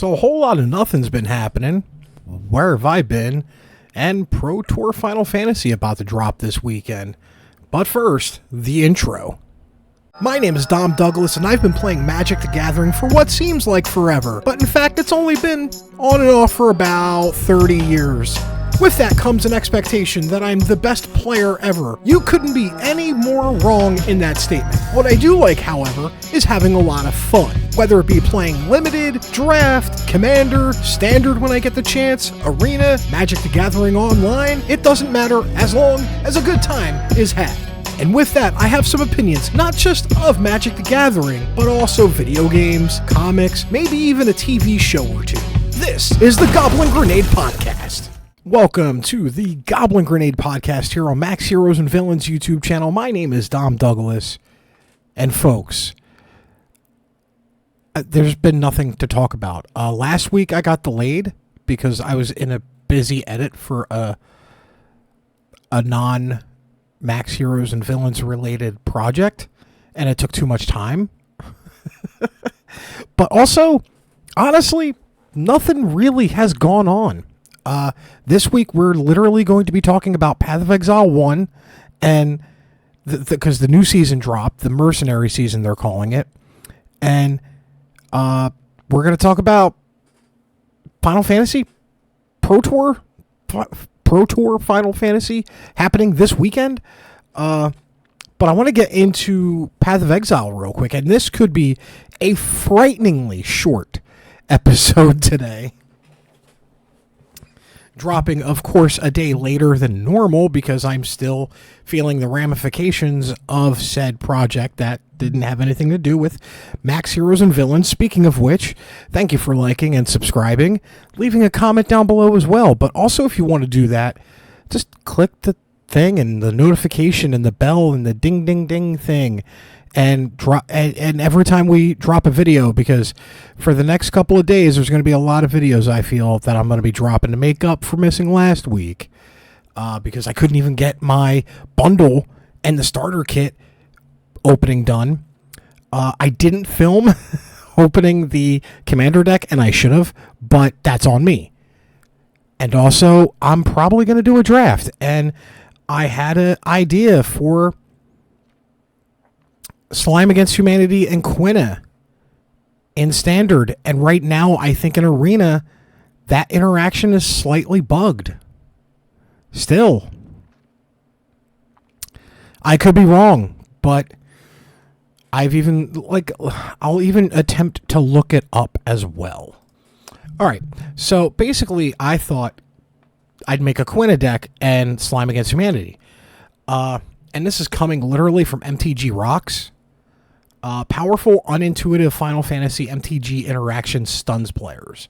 So a whole lot of nothing's been happening. Where have I been? And Pro Tour Final Fantasy about to drop this weekend. But first, the intro. My name is Dom Douglas, and I've been playing Magic the Gathering for what seems like forever. But in fact, it's only been on and off for about 30 years. With that comes an expectation that I'm the best player ever. You couldn't be any more wrong in that statement. What I do like, however, is having a lot of fun. Whether it be playing Limited, Draft, Commander, Standard when I get the chance, Arena, Magic the Gathering Online, it doesn't matter as long as a good time is had. And with that, I have some opinions, not just of Magic the Gathering, but also video games, comics, maybe even a TV show or two. This is the Goblin Grenade Podcast. Welcome to the Goblin Grenade Podcast here on Max Heroes and Villains YouTube channel. My name is Dom Douglas, and folks, there's been nothing to talk about. Last week I got delayed because I was in a busy edit for a non-Max Heroes and Villains related project, and it took too much time. But also, honestly, nothing really has gone on. This week we're literally going to be talking about Path of Exile 1, and because the new season dropped, the Mercenary season they're calling it, and we're going to talk about Final Fantasy Pro Tour Final Fantasy happening this weekend. But I want to get into Path of Exile real quick, and this could be a frighteningly short episode today. Dropping, of course, a day later than normal because I'm still feeling the ramifications of said project that didn't have anything to do with Max Heroes and Villains. Speaking of which, thank you for liking and subscribing, leaving a comment down below as well. But also, if you want to do that, just click the thing and the notification and the bell and the ding ding ding thing, and every time we drop a video, because for the next couple of days there's going to be a lot of videos I feel that I'm going to be dropping to make up for missing last week, because I couldn't even get my bundle and the starter kit opening done. I didn't film opening the commander deck, and I should have, but that's on me. And also, I'm probably going to do a draft, and I had an idea for Slime Against Humanity and Quina in Standard, and right now I think in Arena that interaction is slightly bugged. Still, I could be wrong, but I'll even attempt to look it up as well. Alright, so basically I thought I'd make a Quina deck and Slime Against Humanity. And this is coming literally from MTG Rocks. Powerful, unintuitive Final Fantasy MTG interaction stuns players.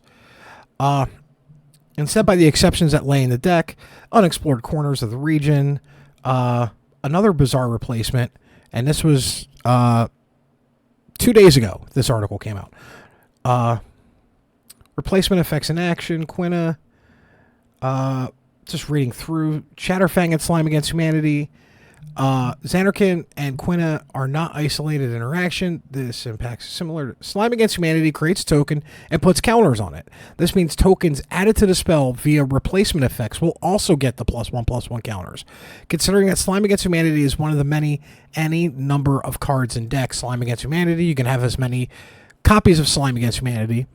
Instead, by the exceptions that lay in the deck, unexplored corners of the region, another bizarre replacement, and this was 2 days ago, this article came out. Replacement effects in action, Quina, just reading through, Chatterfang and Slime Against Humanity. Xanarkin and Quina are not isolated interaction. This impacts similar to Slime Against Humanity creates a token and puts counters on it. This means tokens added to the spell via replacement effects will also get the +1/+1 counters. Considering that Slime Against Humanity is one of the any number of cards in decks, Slime Against Humanity, you can have as many copies of Slime Against Humanity.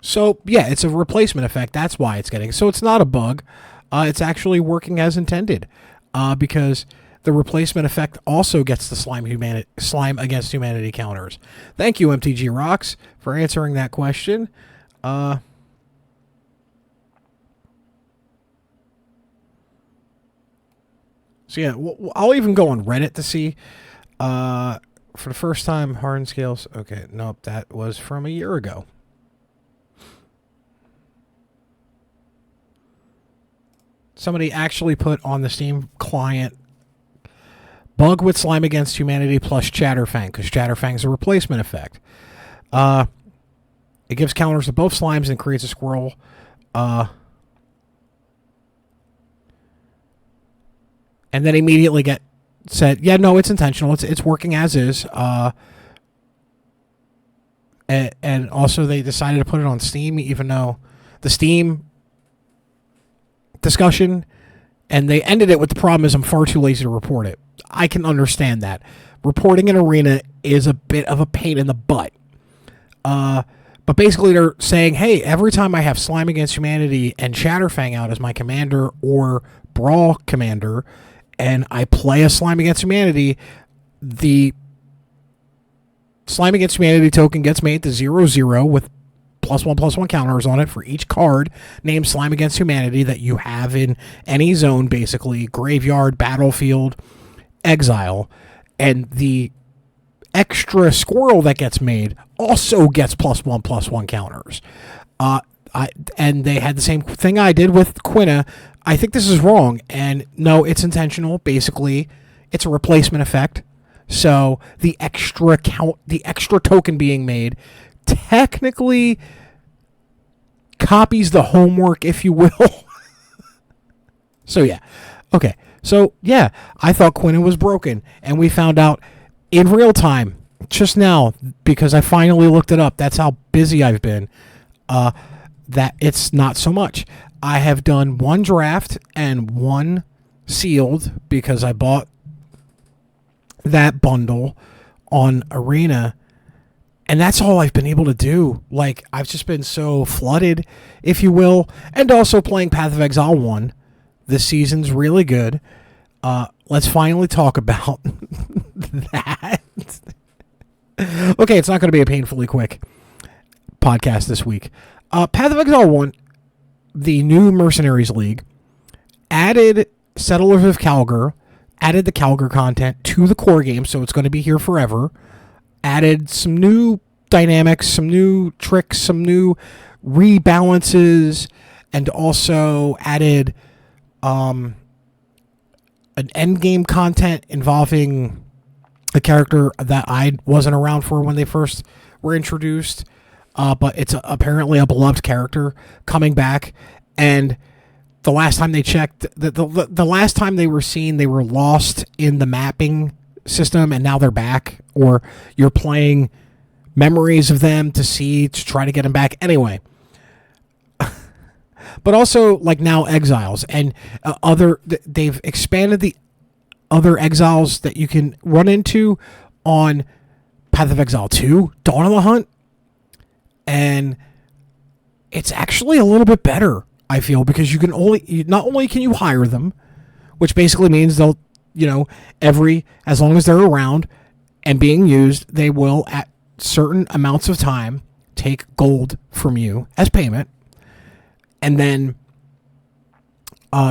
So, yeah, it's a replacement effect. That's why it's getting... So it's not a bug. It's actually working as intended. Because the replacement effect also gets the Slime Against Humanity counters. Thank you, MTG Rocks, for answering that question. So, yeah, I'll even go on Reddit to see... for the first time, Harden Scales... Okay, nope, that was from a year ago. Somebody actually put on the Steam client bug with Slime Against Humanity plus Chatterfang, because Chatterfang's a replacement effect. It gives counters to both slimes and creates a squirrel. and then immediately said, yeah, no, it's intentional. It's working as is. And also they decided to put it on Steam, even though the Steam discussion, and they ended it with the problem is I'm far too lazy to report it. I can understand that. Reporting an arena is a bit of a pain in the butt. But basically they're saying, hey, every time I have Slime Against Humanity and Shatterfang out as my commander or Brawl commander, and I play a Slime Against Humanity, the Slime Against Humanity token gets made to 0/0 with +1/+1 counters on it for each card named Slime Against Humanity that you have in any zone, basically, graveyard, battlefield, exile. And the extra squirrel that gets made also gets +1/+1 counters. And they had the same thing I did with Quina. I think this is wrong, and no, it's intentional. Basically, it's a replacement effect. So the extra token being made technically copies the homework, if you will. So yeah. Okay. So yeah, I thought Quina was broken, and we found out in real time just now, because I finally looked it up. That's how busy I've been. That it's not so much. I have done one draft and one sealed because I bought that bundle on Arena, and that's all I've been able to do. Like, I've just been so flooded, if you will, and also playing Path of Exile 1. This season's really good. Let's finally talk about that. Okay, it's not going to be a painfully quick podcast this week. Path of Exile 1, the new Mercenaries League, added Settlers of Calgar, added the Calgar content to the core game, so it's going to be here forever. Added some new dynamics, some new tricks, some new rebalances, and also added an endgame content involving a character that I wasn't around for when they first were introduced, but it's apparently a beloved character coming back. And the last time they checked, the last time they were seen, they were lost in the mapping system, and now they're back, or you're playing memories of them to try to get them back. Anyway, but also like now exiles and they've expanded the other exiles that you can run into on Path of Exile 2, Dawn of the Hunt, and it's actually a little bit better, I feel, because you can not only can you hire them, which basically means they'll, as long as they're around and being used, they will at certain amounts of time take gold from you as payment, and then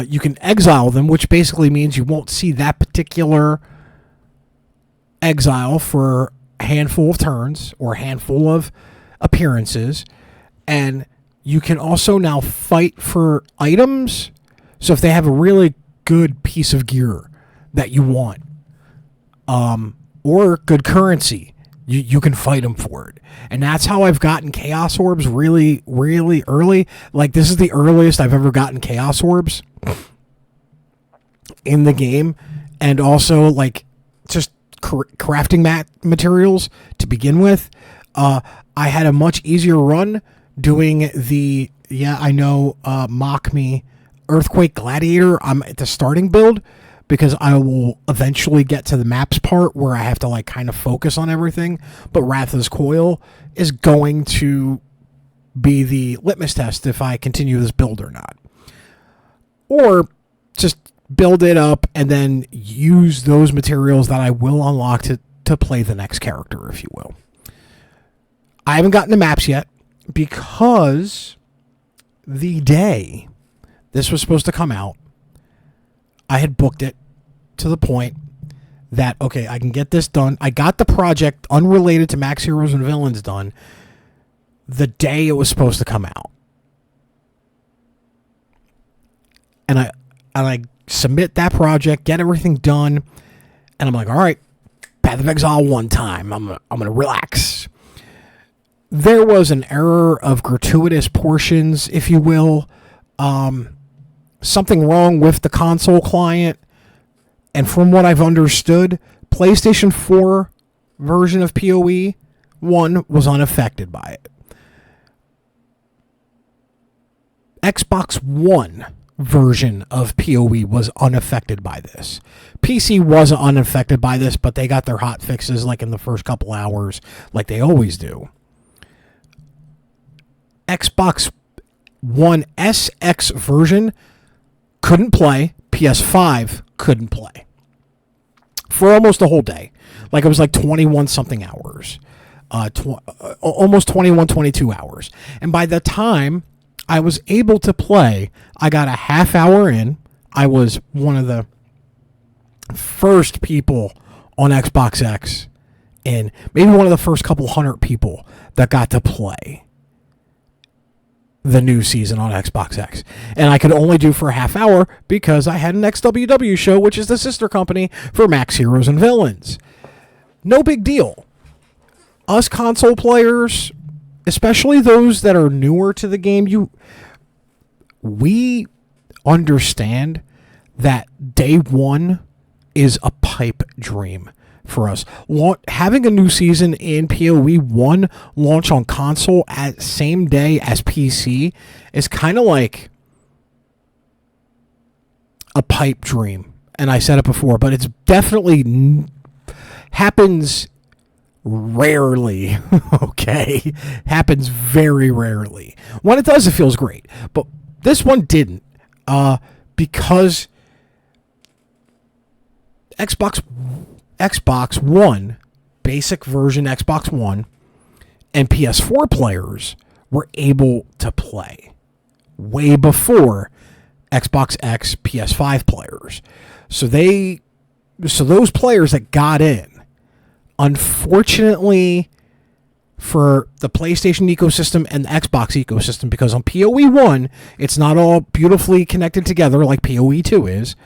you can exile them, which basically means you won't see that particular exile for a handful of turns or a handful of appearances. And you can also now fight for items. So if they have a really good piece of gear that you want, or good currency, you can fight them for it. And that's how I've gotten Chaos Orbs really, really early. Like, this is the earliest I've ever gotten Chaos Orbs in the game. And also, like, just crafting materials to begin with. I had a much easier run doing the, mock me, Earthquake Gladiator. I'm at the starting build, because I will eventually get to the maps part where I have to kind of focus on everything. But Ratha's Coil is going to be the litmus test if I continue this build or not. Or just build it up and then use those materials that I will unlock to play the next character, if you will. I haven't gotten the maps yet because the day this was supposed to come out, I had booked it to the point that, okay, I can get this done. I got the project unrelated to Max Heroes and Villains done the day it was supposed to come out. And I submit that project, get everything done, and I'm like, all right, Path of Exile 1 time. I'm gonna relax. There was an error of gratuitous portions, if you will. Something wrong with the console client And from what I've understood, PlayStation 4 version of PoE 1 was unaffected by it. Xbox One version of PoE was unaffected by this. PC wasn't unaffected by this, but they got their hot fixes like in the first couple hours, like they always do. Xbox One SX version couldn't play. PS5 couldn't play for almost a whole day. Like it was like 21 something hours, almost 21, 22 hours. And by the time I was able to play, I got a half hour in. I was one of the first people on Xbox X, and maybe one of the first couple hundred people that got to play the new season on Xbox X. And I could only do for a half hour because I had an XWW show, which is the sister company for Max Heroes and Villains. No big deal. Us console players, especially those that are newer to the game, we understand that day one is a pipe dream for us. Having a new season in PoE 1 launch on console at same day as PC is kind of like a pipe dream. And I said it before, but it's definitely happens rarely. Okay, happens very rarely. When it does, it feels great, but this one didn't, because Xbox One, basic version Xbox One, and PS4 players were able to play way before Xbox X, PS5 players. So those players that got in, unfortunately for the PlayStation ecosystem and the Xbox ecosystem, because on PoE 1, it's not all beautifully connected together like PoE 2 is.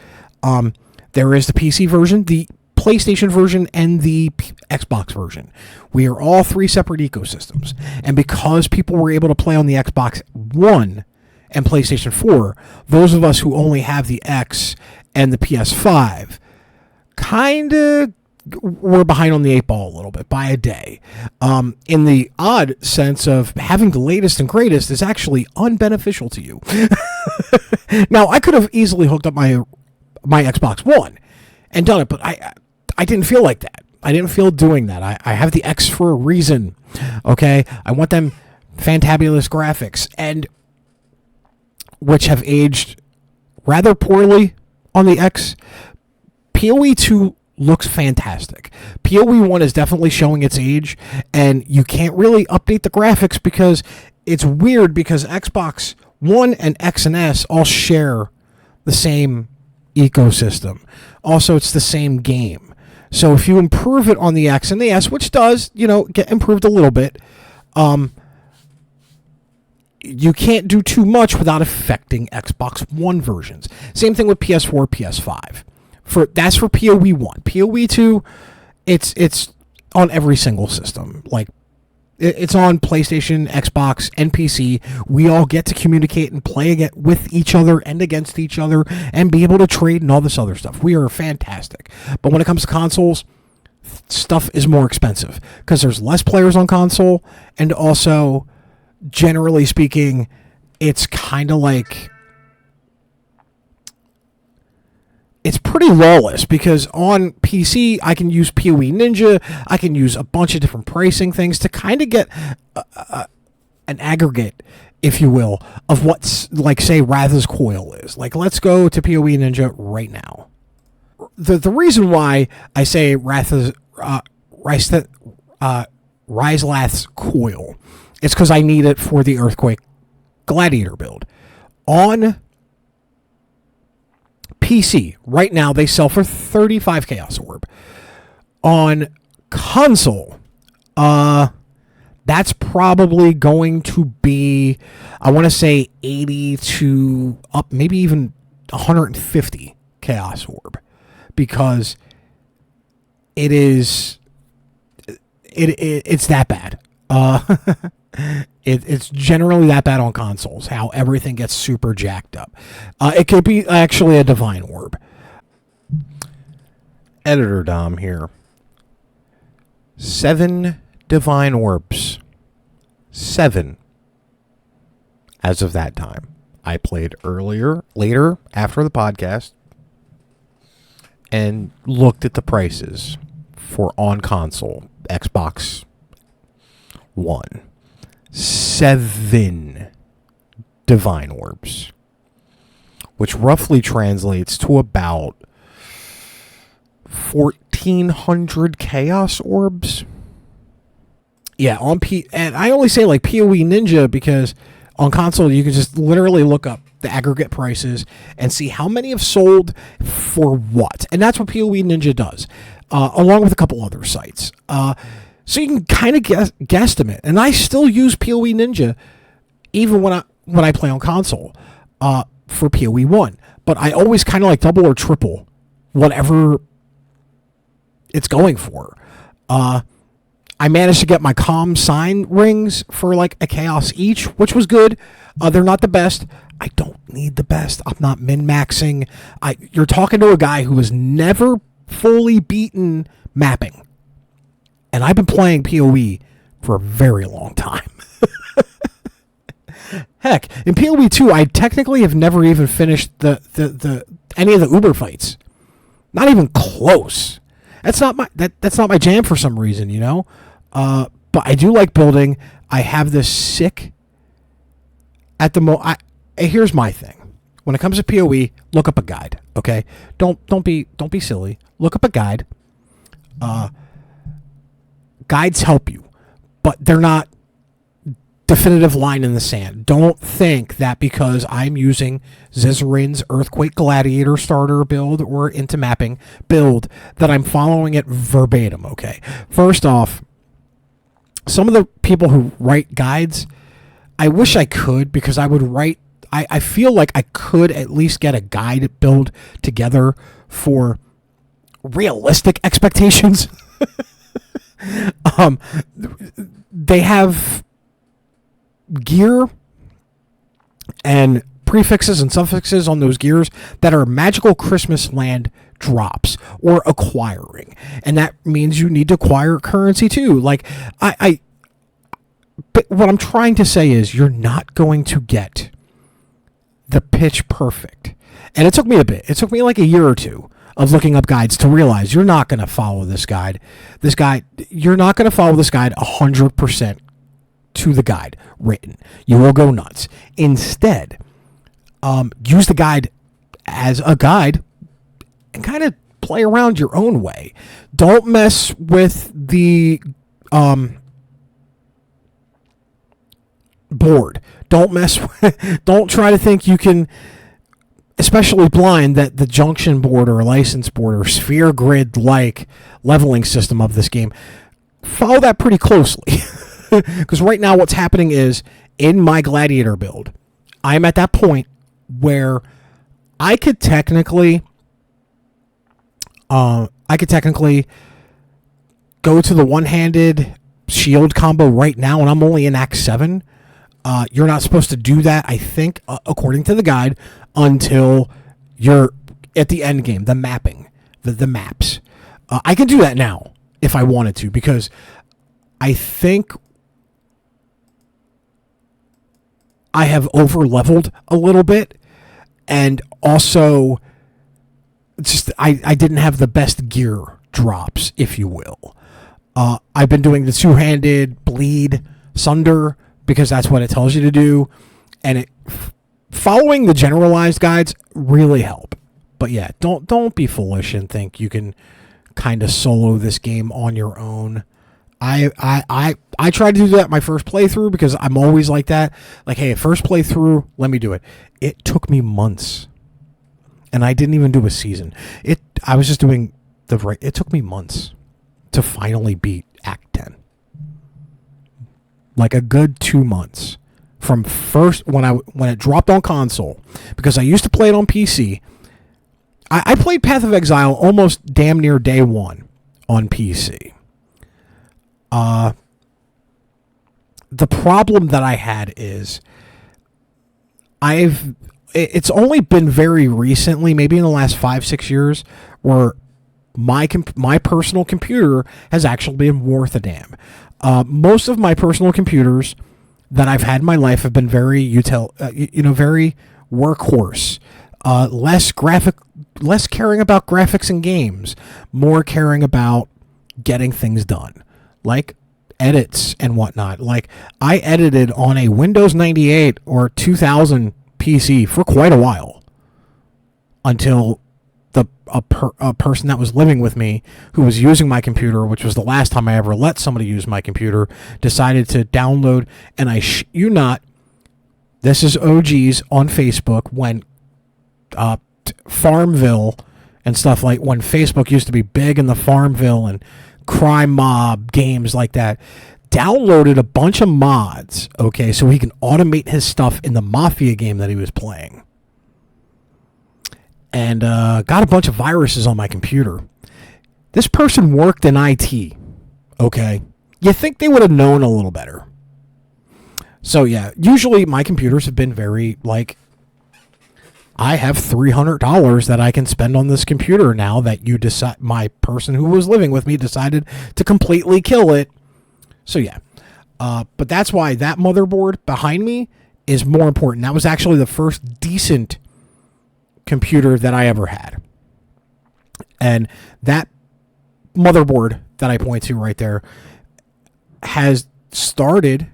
There is the PC version, the PlayStation version, and the Xbox version. We are all three separate ecosystems. And because people were able to play on the Xbox One and PlayStation 4, those of us who only have the X and the PS5 kind of were behind on the 8 ball a little bit by a day. In the odd sense of having the latest and greatest is actually unbeneficial to you. Now, I could have easily hooked up my Xbox One and done it, but I didn't feel like that. I didn't feel doing that. I have the X for a reason. Okay, I want them fantabulous graphics, and which have aged rather poorly on the X. PoE 2 looks fantastic. PoE 1 is definitely showing its age, and you can't really update the graphics because it's weird, because Xbox One and X and S all share the same ecosystem. Also, it's the same game. So if you improve it on the X and the S, which does, get improved a little bit, you can't do too much without affecting Xbox One versions. Same thing with PS4, PS5. That's for PoE 1. PoE 2, it's on every single system. Like, it's on PlayStation, Xbox, and PC. We all get to communicate and play with each other and against each other and be able to trade and all this other stuff. We are fantastic. But when it comes to consoles, stuff is more expensive because there's less players on console, and also, generally speaking, it's kind of like... It's pretty lawless, because on PC, I can use PoE Ninja, I can use a bunch of different pricing things to kind of get an aggregate, if you will, of what's, like, say, Wrath's Coil is. Like, let's go to PoE Ninja right now. The reason why I say Ryzlath's Coil is because I need it for the Earthquake Gladiator build. On PC, right now, they sell for 35 Chaos Orb. On console, that's probably going to be, I want to say 80 to up, maybe even 150 Chaos Orb, because it's that bad. It's generally that bad on consoles, how everything gets super jacked up. It could be actually a Divine Orb. Editor Dom here. 7 divine orbs. 7. As of that time. I played later, after the podcast, and looked at the prices for on console, Xbox One. 7 divine orbs, which roughly translates to about 1,400 chaos orbs. Yeah, and I only say like POE Ninja because on console you can just literally look up the aggregate prices and see how many have sold for what, and that's what POE Ninja does, along with a couple other sites. So you can kind of guesstimate, and I still use POE Ninja even when I play on console for POE 1, but I always kind of like double or triple whatever it's going for. I managed to get my calm sign rings for like a chaos each, which was good. They're not the best. I don't need the best. I'm not min-maxing. You're talking to a guy who has never fully beaten mapping. And I've been playing PoE for a very long time. Heck, in PoE 2, I technically have never even finished the any of the Uber fights. Not even close. That's not my jam for some reason, you know? But I do like building. I have this sick here's my thing. When it comes to PoE, look up a guide, okay? Don't be silly. Look up a guide. Guides help you, but they're not definitive line in the sand. Don't think that because I'm using Zizarin's Earthquake Gladiator starter build or into mapping build that I'm following it verbatim, okay? First off, some of the people who write guides, I wish I could, because I would write, I feel like I could at least get a guide build together for realistic expectations. They have gear and prefixes and suffixes on those gears that are magical Christmas land drops or acquiring, and that means you need to acquire currency too. Like but what I'm trying to say is you're not going to get the pitch perfect, and it took me a bit. It took me like a year or two of looking up guides to realize you're not going to follow this guide. You're not going to follow this guide 100% to the guide written. You will go nuts. Instead, use the guide as a guide and kind of play around your own way. Don't mess with the board. Don't try to think you can, especially blind, that the junction board or license board or sphere grid like leveling system of this game, follow that pretty closely. Because right now what's happening is, in my Gladiator build, I'm at that point where I could technically go to the one-handed shield combo right now, and I'm only in Act 7. You're not supposed to do that, I think, according to the guide, until you're at the end game, the mapping, the maps. I can do that now if I wanted to, because I think I have over-leveled a little bit, and also just I didn't have the best gear drops, if you will. I've been doing the two-handed bleed sunder because that's what it tells you to do, and following the generalized guides really help. But yeah, don't be foolish and think you can kind of solo this game on your own. I tried to do that my first playthrough because I'm always like that. Like, hey, first playthrough, let me do it. It took me months, and I didn't even do a season. I was just doing it took me months to finally beat Act 10. Like a good 2 months from first when it dropped on console, because I used to play it on PC. I played Path of Exile almost damn near day one on PC. The problem that I had is it's only been very recently, maybe in the last 5-6 years, where my personal computer has actually been worth a damn. Most of my personal computers that I've had in my life have been very very workhorse. Less caring about graphics and games, more caring about getting things done, like edits and whatnot. Like, I edited on a Windows 98 or 2000 PC for quite a while until a person that was living with me who was using my computer, which was the last time I ever let somebody use my computer, decided to download, and this is OGs on Facebook when Farmville and stuff, like when Facebook used to be big in the Farmville and crime mob games like that, downloaded a bunch of mods, okay, so he can automate his stuff in the Mafia game that he was playing. And got a bunch of viruses on my computer. This person worked in IT, okay? You think they would have known a little better. So yeah, usually my computers have been very, like, I have $300 that I can spend on this computer now that my person who was living with me decided to completely kill it. So yeah, but that's why that motherboard behind me is more important. That was actually the first decent computer that I ever had. And that motherboard that I point to right there has started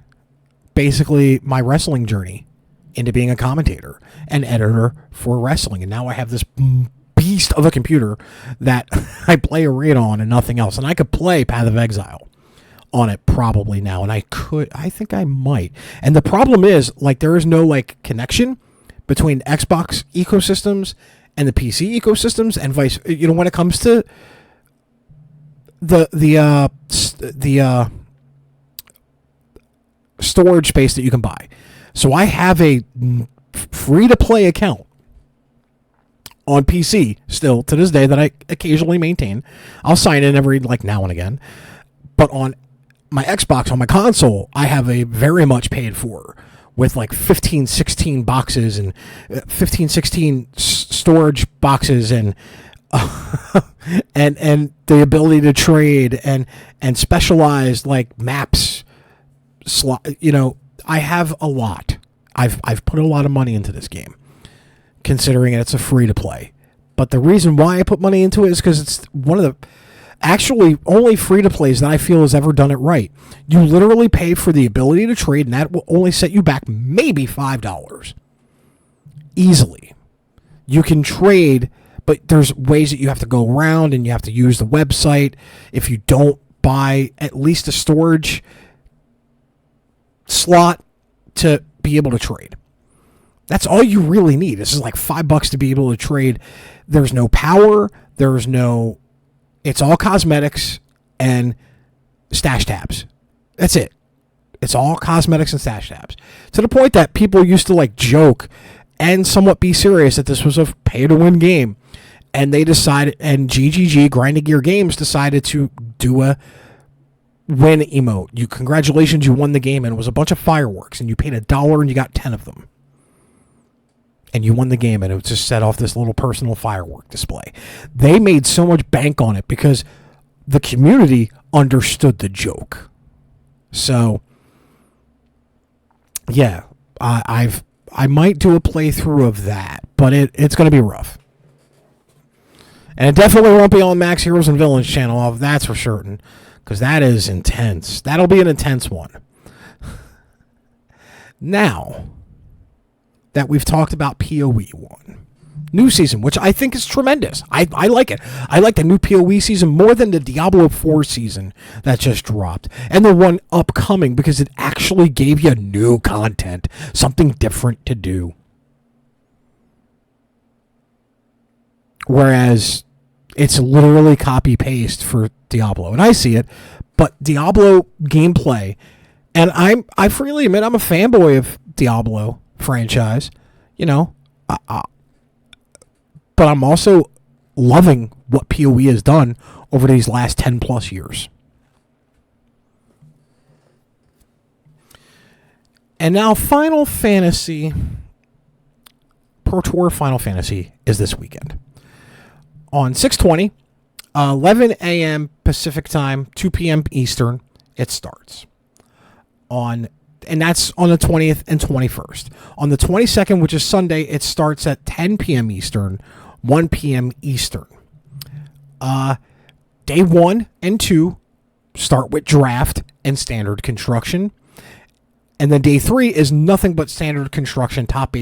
basically my wrestling journey into being a commentator and editor for wrestling. And now I have this beast of a computer that I play a raid on and nothing else. And I could play Path of Exile on it probably now. And I think I might. And the problem is, like, there is no, like, connection between Xbox ecosystems and the PC ecosystems, and vice. When it comes to the storage space that you can buy. So I have a free-to-play account on PC still to this day that I occasionally maintain. I'll sign in every, like, now and again. But on my Xbox, on my console, I have a very much paid for, with like 15, 16 boxes and 15, 16 storage boxes and and the ability to trade and specialized, like, maps. I have a lot. I've put a lot of money into this game, considering it's a free to play. But the reason why I put money into it is because it's one of the actually only free to plays that I feel has ever done it right. You literally pay for the ability to trade, and that will only set you back maybe $5 easily. You can trade, but there's ways that you have to go around, and you have to use the website. If you don't buy at least a storage slot to be able to trade, that's all you really need. This is like $5 to be able to trade. There's no power. It's all cosmetics and stash tabs. That's it. It's all cosmetics and stash tabs. To the point that people used to, like, joke and somewhat be serious that this was a pay-to-win game. And they decided, and GGG, Grinding Gear Games, decided to do a win emote. Congratulations, you won the game, and it was a bunch of fireworks, and you paid $1 and you got 10 of them. And you won the game, and it just set off this little personal firework display. They made so much bank on it because the community understood the joke. So, yeah, I might do a playthrough of that, but it's going to be rough. And it definitely won't be on Max Heroes and Villains channel, that's for certain, because that is intense. That'll be an intense one. Now that we've talked about POE 1. New season, which I think is tremendous. I like it. I like the new POE season more than the Diablo 4 season that just dropped. And the one upcoming, because it actually gave you new content. Something different to do. Whereas it's literally copy-paste for Diablo. And I see it. But Diablo gameplay, and I freely admit I'm a fanboy of Diablo franchise, but I'm also loving what PoE has done over these last 10 plus years. And now Final Fantasy Pro Tour Final Fantasy is this weekend. On 6/20, 11 a.m. Pacific time, 2 p.m. Eastern, it starts. And that's on the 20th and 21st. On the 22nd, which is Sunday, it starts at 10 p.m. Eastern, 1 p.m. Eastern. Day 1 and 2 start with draft and standard construction. And then day 3 is nothing but standard construction, top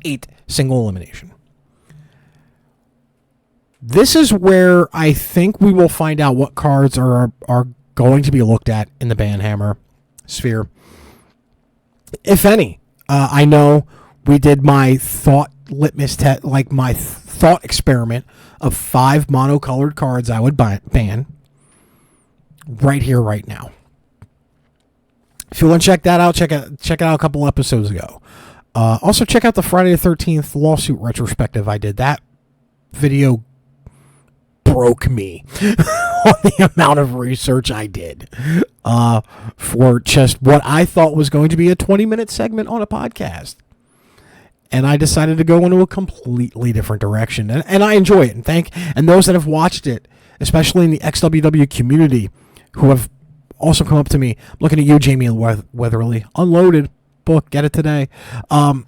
eight single elimination. This is where I think we will find out what cards are going to be looked at in the Banhammer sphere, if any. I know we did my thought litmus test, like my thought experiment of 5 monocolored cards I would ban right here, right now. If you want to check that out, check it out a couple episodes ago. Also, check out the Friday the 13th lawsuit retrospective I did. That video broke me on the amount of research I did for just what I thought was going to be a 20-minute segment on a podcast. And I decided to go into a completely different direction. And I enjoy it. And those that have watched it, especially in the XWW community, who have also come up to me. I'm looking at you, Jamie Weatherly. Unloaded book. Get it today. I'm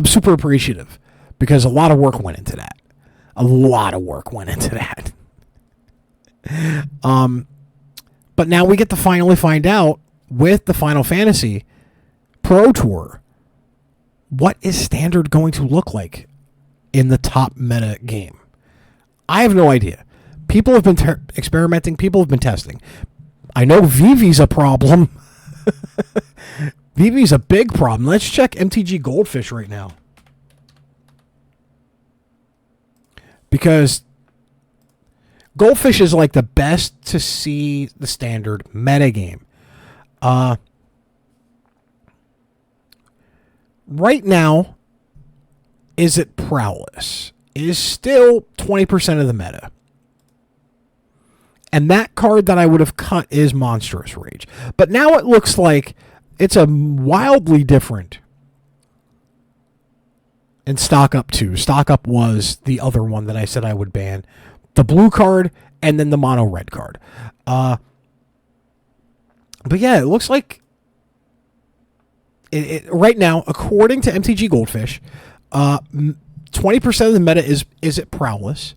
super appreciative because a lot of work went into that. But now we get to finally find out with the Final Fantasy Pro Tour, what is standard going to look like in the top meta game? I have no idea. People have been experimenting. People have been testing. I know Vivi's a problem. Vivi's a big problem. Let's check MTG Goldfish right now. Because Goldfish is like the best to see the standard metagame. Right now, Is It Prowess is still 20% of the meta. And that card that I would have cut is Monstrous Rage. But now it looks like it's a wildly different. And Stock Up 2. Stock Up was the other one that I said I would ban. The blue card and then the mono red card. But yeah, it looks like right now, according to MTG Goldfish, 20% of the meta is It Prowess.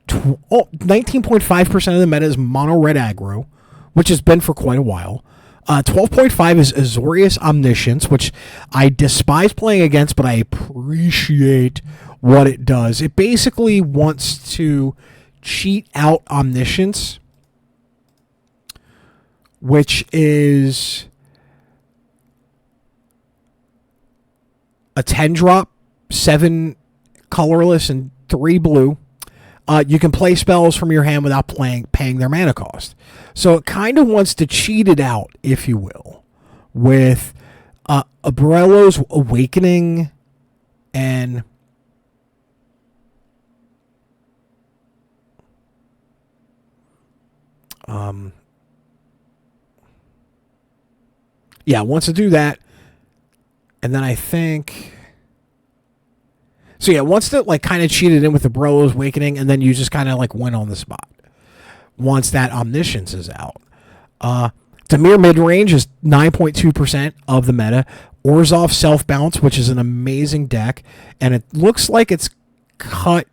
19.5% of the meta is mono red aggro, which has been for quite a while. 12.5 is Azorius Omniscience, which I despise playing against, but I appreciate what it does. It basically wants to cheat out Omniscience, which is a 10-drop, 7 colorless, and 3 blue. You can play spells from your hand without paying their mana cost. So it kind of wants to cheat it out, if you will, with Abrello's Awakening and it wants to do that. And then I think... So yeah, once that like kind of cheated in with the Abrello's Awakening, and then you just kind of like win on the spot. Once that Omniscience is out, Dimir Midrange is 9.2% of the meta. Orzhov Self Bounce, which is an amazing deck, and it looks like it's cut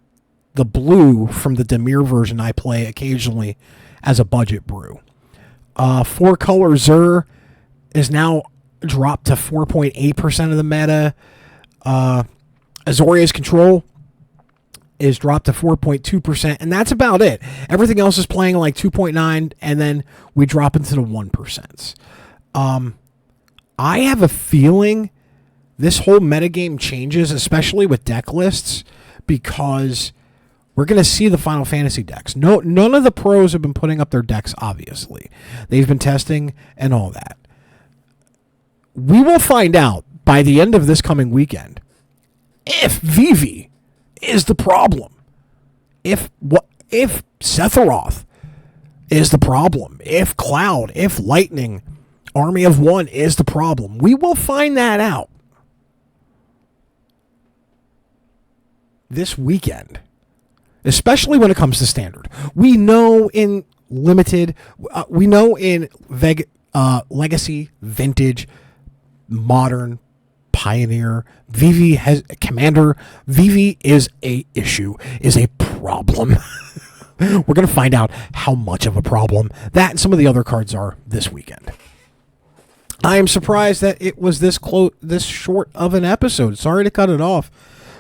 the blue from the Dimir version I play occasionally as a budget brew. 4-color Zur is now dropped to 4.8% of the meta. Azorius Control is dropped to 4.2%, and that's about it. Everything else is playing like 2.9, and then we drop into the 1%. I have a feeling this whole metagame changes, especially with deck lists, because we're going to see the Final Fantasy decks. None of the pros have been putting up their decks, obviously. They've been testing and all that. We will find out by the end of this coming weekend if Vivi is the problem, if Sephiroth is the problem, if Cloud, if Lightning, Army of One is the problem. We will find that out this weekend. especially when it comes to standard. We know in limited, we know in legacy, vintage, modern, pioneer, VV has commander. VV is a issue, is a problem. We're going to find out how much of a problem that and some of the other cards are this weekend. I am surprised that it was this short of an episode. Sorry to cut it off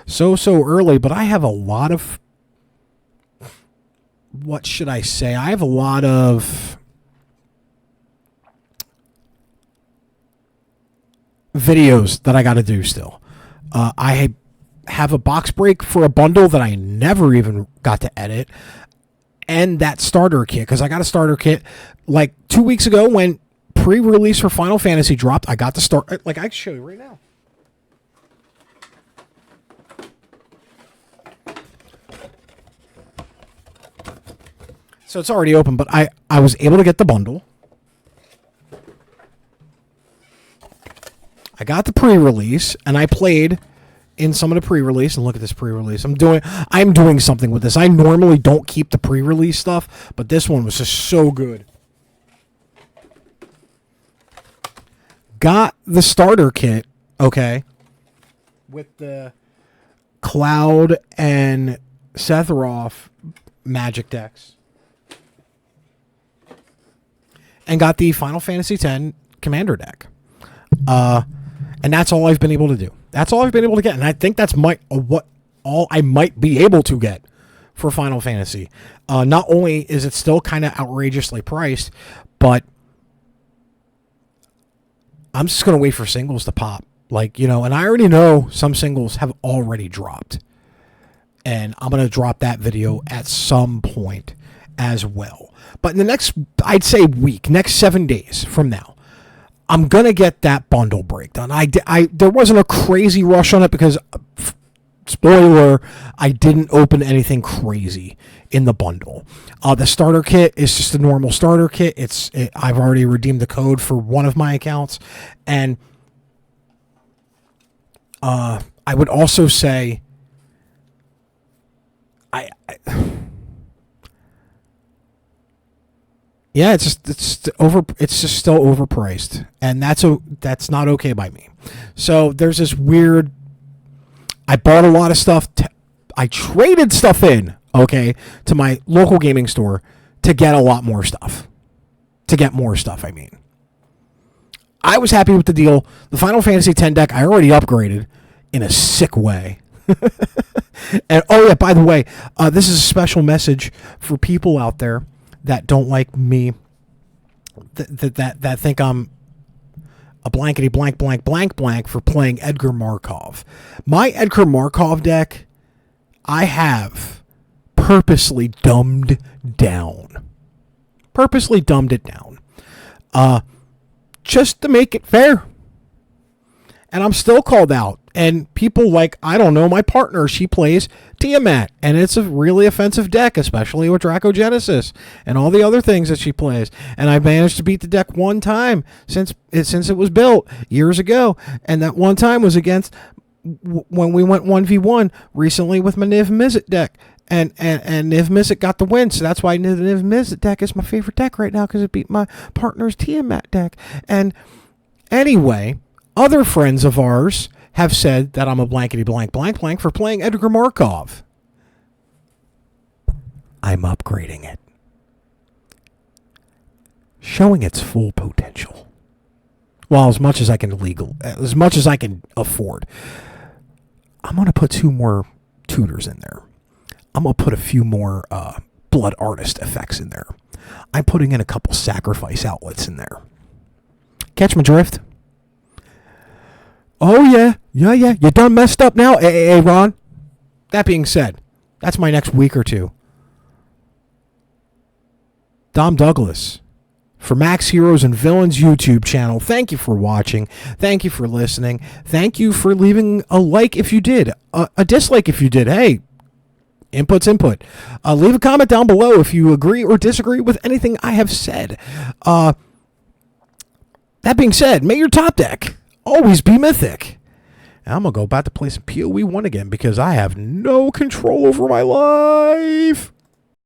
so early, but I have a lot of, what should I say? I have a lot of videos that I got to do still. I have a box break for a bundle that I never even got to edit, and that starter kit, because I got a starter kit like 2 weeks ago when pre-release for Final Fantasy dropped. I got the start, like I can show you right now. So it's already open, but I was able to get the bundle. I got the pre-release, and I played in some of the pre-release. And look at this pre-release. I'm doing something with this. I normally don't keep the pre-release stuff, but this one was just so good. Got the starter kit, okay, with the Cloud and Sephiroth magic decks. And got the Final Fantasy X Commander deck. And that's all I've been able to do. That's all I've been able to get. And I think that's all I might be able to get for Final Fantasy. Not only is it still kind of outrageously priced, but I'm just going to wait for singles to pop. Like, and I already know some singles have already dropped. And I'm going to drop that video at some point as well. But in the next, I'd say week, next 7 days from now, I'm going to get that bundle break done. There wasn't a crazy rush on it because, spoiler, I didn't open anything crazy in the bundle. The starter kit is just a normal starter kit. I've already redeemed the code for one of my accounts. And I would also say yeah, it's just still overpriced, and that's not okay by me. So there's this weird. I bought a lot of stuff. I traded stuff in, okay, to my local gaming store to get a lot more stuff. To get more stuff, I mean. I was happy with the deal. The Final Fantasy X deck I already upgraded in a sick way. And oh yeah, by the way, this is a special message for people out there that don't like me, that think I'm a blankety blank for playing Edgar Markov. My Edgar Markov deck, I have purposely dumbed it down. Just to make it fair. And I'm still called out. And people like, I don't know, my partner, she plays Tiamat. And it's a really offensive deck, especially with Dracogenesis and all the other things that she plays. And I managed to beat the deck one time since it was built years ago. And that one time was against when we went 1v1 recently with my Niv Mizzet deck. And Niv Mizzet got the win. So that's why the Niv Mizzet deck is my favorite deck right now, because it beat my partner's Tiamat deck. And anyway, other friends of ours have said that I'm a blankety blank for playing Edgar Markov. I'm upgrading it. Showing its full potential. Well, as much as I can afford. I'm going to put 2 more tutors in there. I'm going to put a few more blood artist effects in there. I'm putting in a couple sacrifice outlets in there. Catch my drift? Oh, yeah. You done messed up now, Ron. That being said, that's my next week or two. Dom Douglas for Max Heroes and Villains YouTube channel. Thank you for watching. Thank you for listening. Thank you for leaving a like if you did. A dislike if you did. Hey, input's input. Leave a comment down below if you agree or disagree with anything I have said. That being said, may your top deck always be mythic. And I'm going to go back to play some POE 1 again because I have no control over my life.